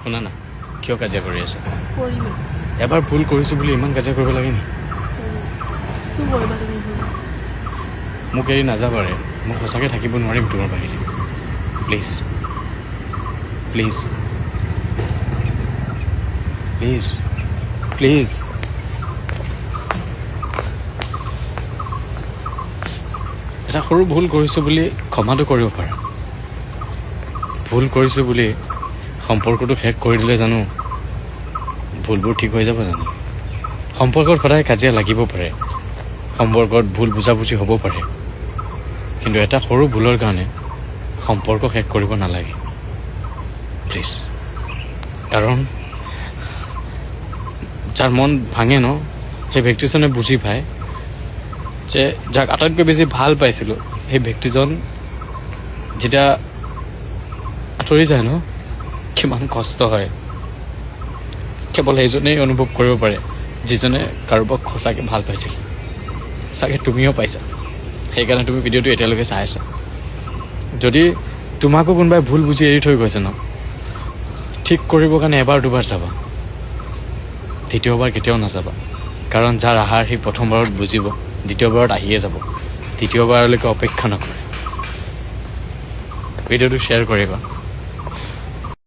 শুনা না কিয় কাজিয়া কৰি আছা এবাৰ ভুল কৰিছোঁ বুলি ইমান কাজিয়া কৰিব লাগে নি মোক এৰি নাযাবা ৰে মই সঁচাকৈ থাকিব নোৱাৰিম তোমাৰ বাহিৰে প্লিজ প্লিজ প্লিজ প্লিজ এটা সৰু ভুল কৰিছোঁ বুলি ক্ষমাটো কৰিব পাৰা ভুল কৰিছোঁ বুলি সম্পৰ্কটো শেষ কৰি দিলে জানো ভুলবোৰ ঠিক হৈ যাব জানো সম্পৰ্কত সদায় কাজিয়া লাগিব পাৰে সম্পৰ্কত ভুল বুজাবুজি হ'ব পাৰে কিন্তু এটা সৰু ভুলৰ কাৰণে সম্পৰ্ক শেষ কৰিব নালাগে প্লিজ কাৰণ যাৰ মন ভাঙে ন সেই ব্যক্তিজনে বুজি পায় যে যাক আটাইতকৈ বেছি ভাল পাইছিলোঁ সেই ব্যক্তিজন যেতিয়া আঁতৰি যায় ন কিমান কষ্ট হয় কেৱল সেইজনেই অনুভৱ কৰিব পাৰে যিজনে কাৰোবাক সঁচাকৈ ভাল পাইছিল চাগে তুমিও পাইছা সেইকাৰণে তুমি ভিডিঅ'টো এতিয়ালৈকে চাই আছা যদি তোমাকো কোনোবাই ভুল বুজি এৰি থৈ গৈছে ন ঠিক কৰিবৰ কাৰণে এবাৰ দুবাৰ চাবা দ্বিতীয়বাৰ কেতিয়াও নাচাবা কাৰণ যাৰ আহাৰ সি প্ৰথমবাৰত বুজিব দ্বিতীয়বাৰত আহিয়ে যাব তৃতীয়বাৰলৈকে অপেক্ষা নকৰে ভিডিঅ'টো শ্বেয়াৰ কৰিবা